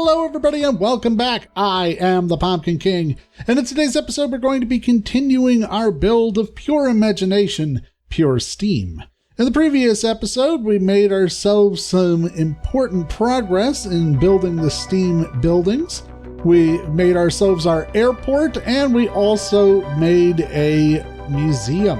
Hello everybody and welcome back. I am the Pompkin King, and in today's episode we're going to be continuing our build of pure imagination, pure steam. In the previous episode we made ourselves some important progress in building the steam buildings. We made ourselves our airport, and we also made a museum.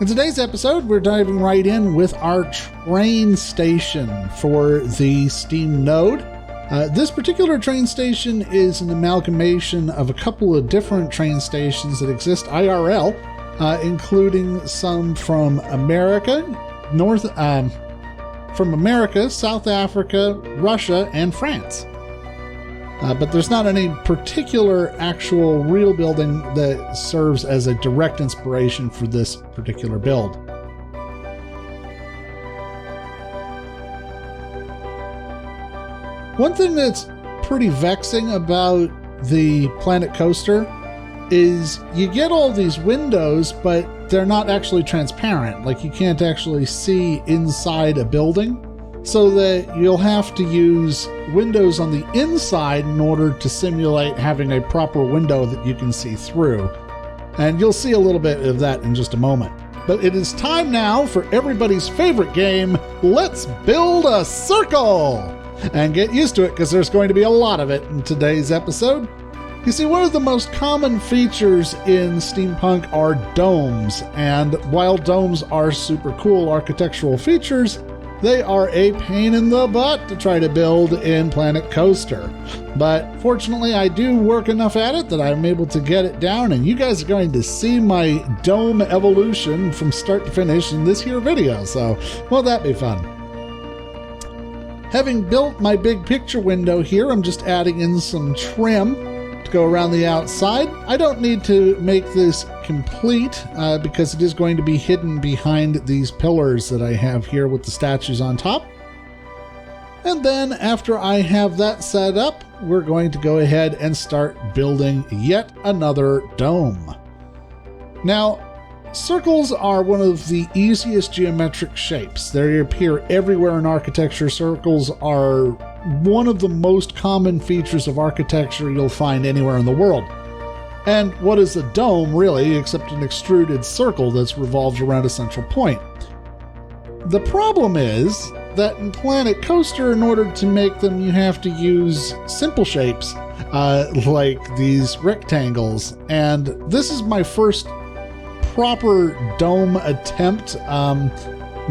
In today's episode, we're diving right in with our train station for the steam node. This particular train station is an amalgamation of a couple of different train stations that exist IRL, including some from America, South Africa, Russia, and France. But there's not any particular actual real building that serves as a direct inspiration for this particular build. One thing that's pretty vexing about the Planet Coaster is you get all these windows, but they're not actually transparent. Like, you can't actually see inside a building, so that you'll have to use windows on the inside in order to simulate having a proper window that you can see through. And you'll see a little bit of that in just a moment. But it is time now for everybody's favorite game, Let's Build a Circle! And get used to it, because there's going to be a lot of it in today's episode. You see, one of the most common features in steampunk are domes, and while domes are super cool architectural features, they are a pain in the butt to try to build in Planet Coaster. But fortunately, I do work enough at it that I'm able to get it down, and you guys are going to see my dome evolution from start to finish in this here video, so won't that be fun? Having built my big picture window here, I'm just adding in some trim to go around the outside. I don't need to make this complete because it is going to be hidden behind these pillars that I have here with the statues on top. And then after I have that set up, we're going to go ahead and start building yet another dome. Now, circles are one of the easiest geometric shapes. They appear everywhere in architecture. Circles are one of the most common features of architecture you'll find anywhere in the world. And what is a dome, really, except an extruded circle that's revolved around a central point? The problem is that in Planet Coaster, in order to make them, you have to use simple shapes, like these rectangles. And this is my first proper dome attempt,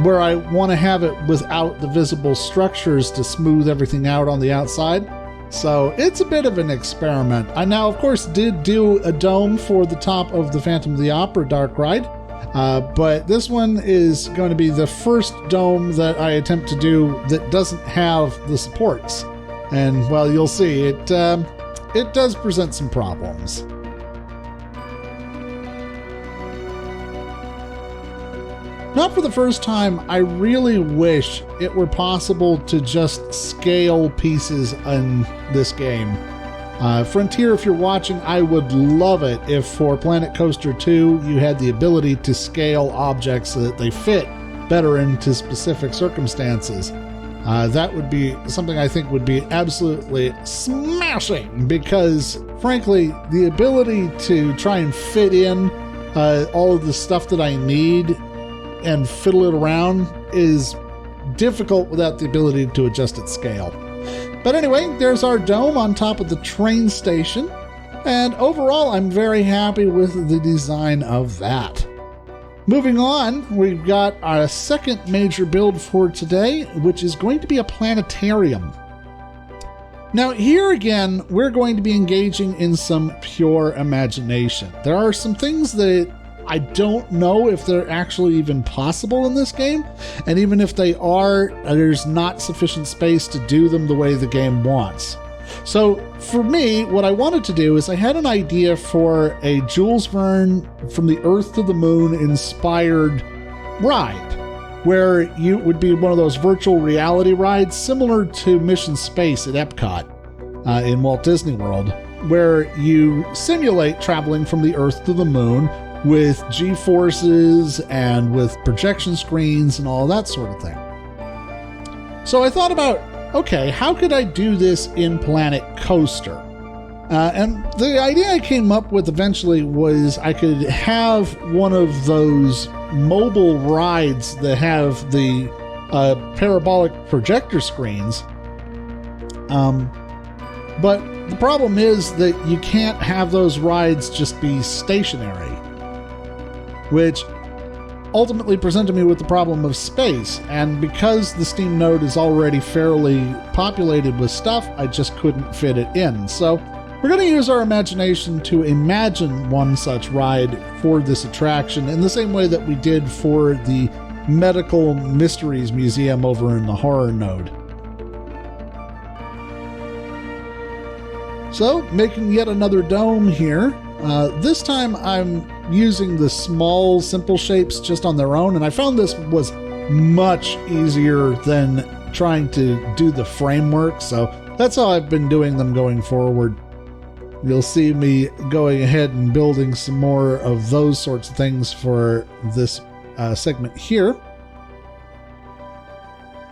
where I want to have it without the visible structures to smooth everything out on the outside. So it's a bit of an experiment. I now, of course, did do a dome for the top of the Phantom of the Opera Dark Ride, but this one is going to be the first dome that I attempt to do that doesn't have the supports. And, well, you'll see, it does present some problems. Not for the first time, I really wish it were possible to just scale pieces in this game. Frontier, if you're watching, I would love it if for Planet Coaster 2 you had the ability to scale objects so that they fit better into specific circumstances. That would be something I think would be absolutely smashing, because frankly, the ability to try and fit in all of the stuff that I need and fiddle it around is difficult without the ability to adjust its scale. But anyway, there's our dome on top of the train station, and overall I'm very happy with the design of that. Moving on, we've got our second major build for today, which is going to be a planetarium. Now here again, we're going to be engaging in some pure imagination. There are some things that I don't know if they're actually even possible in this game, and even if they are, there's not sufficient space to do them the way the game wants. So for me, what I wanted to do is I had an idea for a Jules Verne From the Earth to the Moon inspired ride, where you would be one of those virtual reality rides similar to Mission Space at Epcot in Walt Disney World, where you simulate traveling from the Earth to the Moon with G-forces and with projection screens and all that sort of thing. So I thought about okay, how could I do this in Planet Coaster? And the idea I came up with eventually was I could have one of those mobile rides that have the parabolic projector screens. But the problem is that you can't have those rides just be stationary, which ultimately presented me with the problem of space. And because the Steam node is already fairly populated with stuff, I just couldn't fit it in. So we're going to use our imagination to imagine one such ride for this attraction in the same way that we did for the Medical Mysteries Museum over in the Horror Node. So, making yet another dome here. This time I'm using the small, simple shapes just on their own, and I found this was much easier than trying to do the framework, so that's how I've been doing them going forward. You'll see me going ahead and building some more of those sorts of things for this segment here.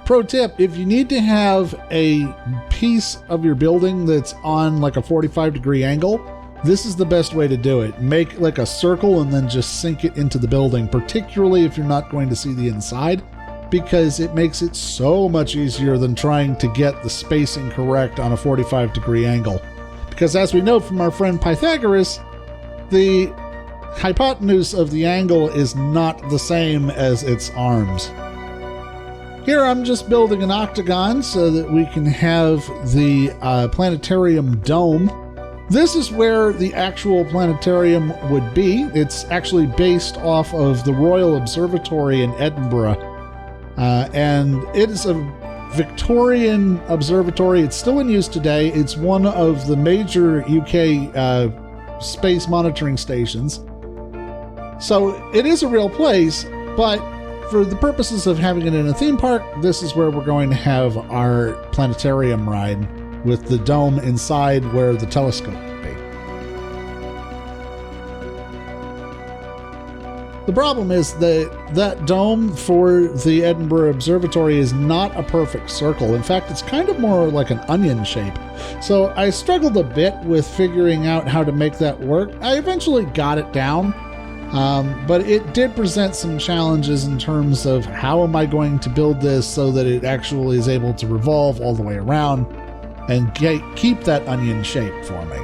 Pro tip, if you need to have a piece of your building that's on like a 45-degree angle, this is the best way to do it. Make like a circle and then just sink it into the building, particularly if you're not going to see the inside, because it makes it so much easier than trying to get the spacing correct on a 45-degree angle. Because as we know from our friend Pythagoras, the hypotenuse of the angle is not the same as its arms. Here I'm just building an octagon so that we can have the planetarium dome. This is where the actual planetarium would be. It's actually based off of the Royal Observatory in Edinburgh. And it is a Victorian observatory. It's still in use today. It's one of the major UK space monitoring stations. So it is a real place, but for the purposes of having it in a theme park, this is where we're going to have our planetarium ride with the dome inside where the telescope would be. The problem is that dome for the Edinburgh Observatory is not a perfect circle. In fact, it's kind of more like an onion shape. So I struggled a bit with figuring out how to make that work. I eventually got it down, but it did present some challenges in terms of how am I going to build this so that it actually is able to revolve all the way around and keep that onion shape for me.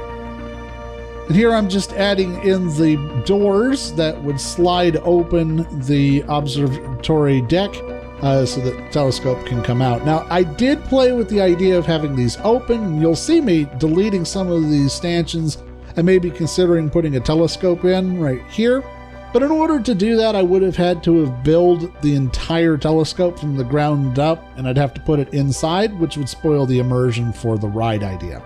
And here I'm just adding in the doors that would slide open the observatory deck so that the telescope can come out. Now, I did play with the idea of having these open. You'll see me deleting some of these stanchions and maybe considering putting a telescope in right here. But in order to do that, I would have had to have built the entire telescope from the ground up, and I'd have to put it inside, which would spoil the immersion for the ride idea.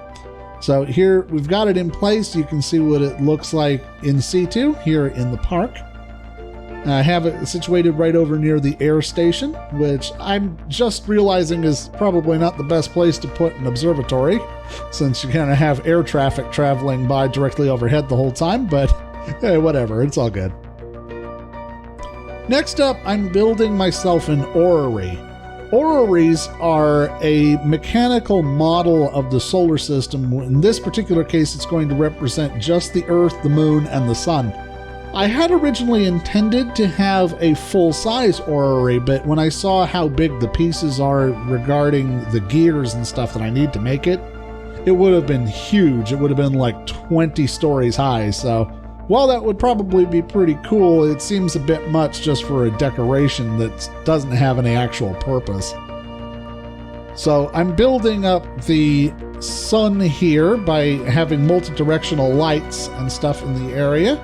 So here we've got it in place. You can see what it looks like in situ here in the park. I have it situated right over near the air station, which I'm just realizing is probably not the best place to put an observatory, since you're going to have air traffic traveling by directly overhead the whole time, but hey, whatever, it's all good. Next up, I'm building myself an orrery. Orreries are a mechanical model of the solar system. In this particular case, it's going to represent just the Earth, the Moon, and the Sun. I had originally intended to have a full-size orrery, but when I saw how big the pieces are regarding the gears and stuff that I need to make it, it would have been huge. It would have been like 20 stories high, so while that would probably be pretty cool, it seems a bit much just for a decoration that doesn't have any actual purpose. So I'm building up the sun here by having multi-directional lights and stuff in the area.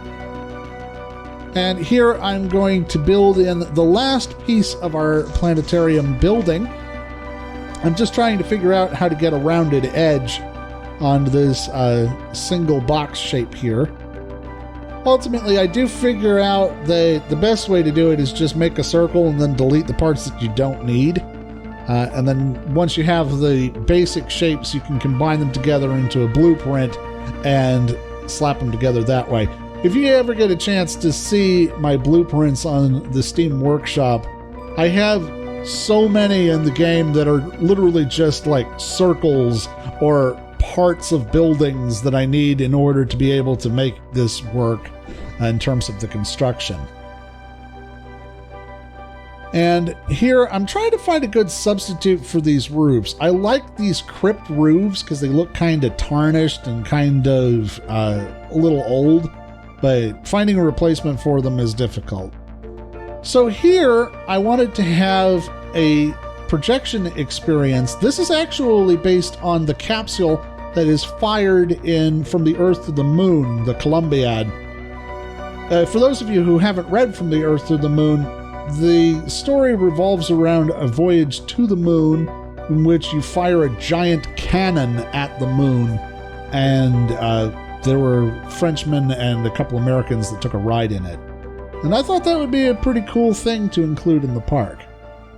And here I'm going to build in the last piece of our planetarium building. I'm just trying to figure out how to get a rounded edge on this single box shape here. Ultimately, I do figure out that the best way to do it is just make a circle and then delete the parts that you don't need. And then once you have the basic shapes, you can combine them together into a blueprint and slap them together that way. If you ever get a chance to see my blueprints on the Steam Workshop, I have so many in the game that are literally just like circles or parts of buildings that I need in order to be able to make this work in terms of the construction. And here I'm trying to find a good substitute for these roofs. I like these crypt roofs because they look kind of tarnished and kind of a little old, but finding a replacement for them is difficult. So here I wanted to have a projection experience. This is actually based on the capsule that is fired in from the Earth to the Moon, the Columbiad. For those of you who haven't read From the Earth to the Moon, the story revolves around a voyage to the moon in which you fire a giant cannon at the moon, and there were Frenchmen and a couple Americans that took a ride in it. And I thought that would be a pretty cool thing to include in the park.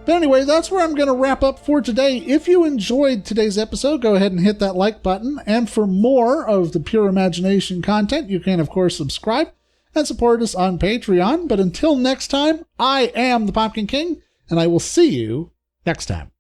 But anyway, that's where I'm going to wrap up for today. If you enjoyed today's episode, go ahead and hit that like button. And for more of the Pure Imagination content, you can, of course, subscribe and support us on Patreon. But until next time, I am the Pompkin King, and I will see you next time.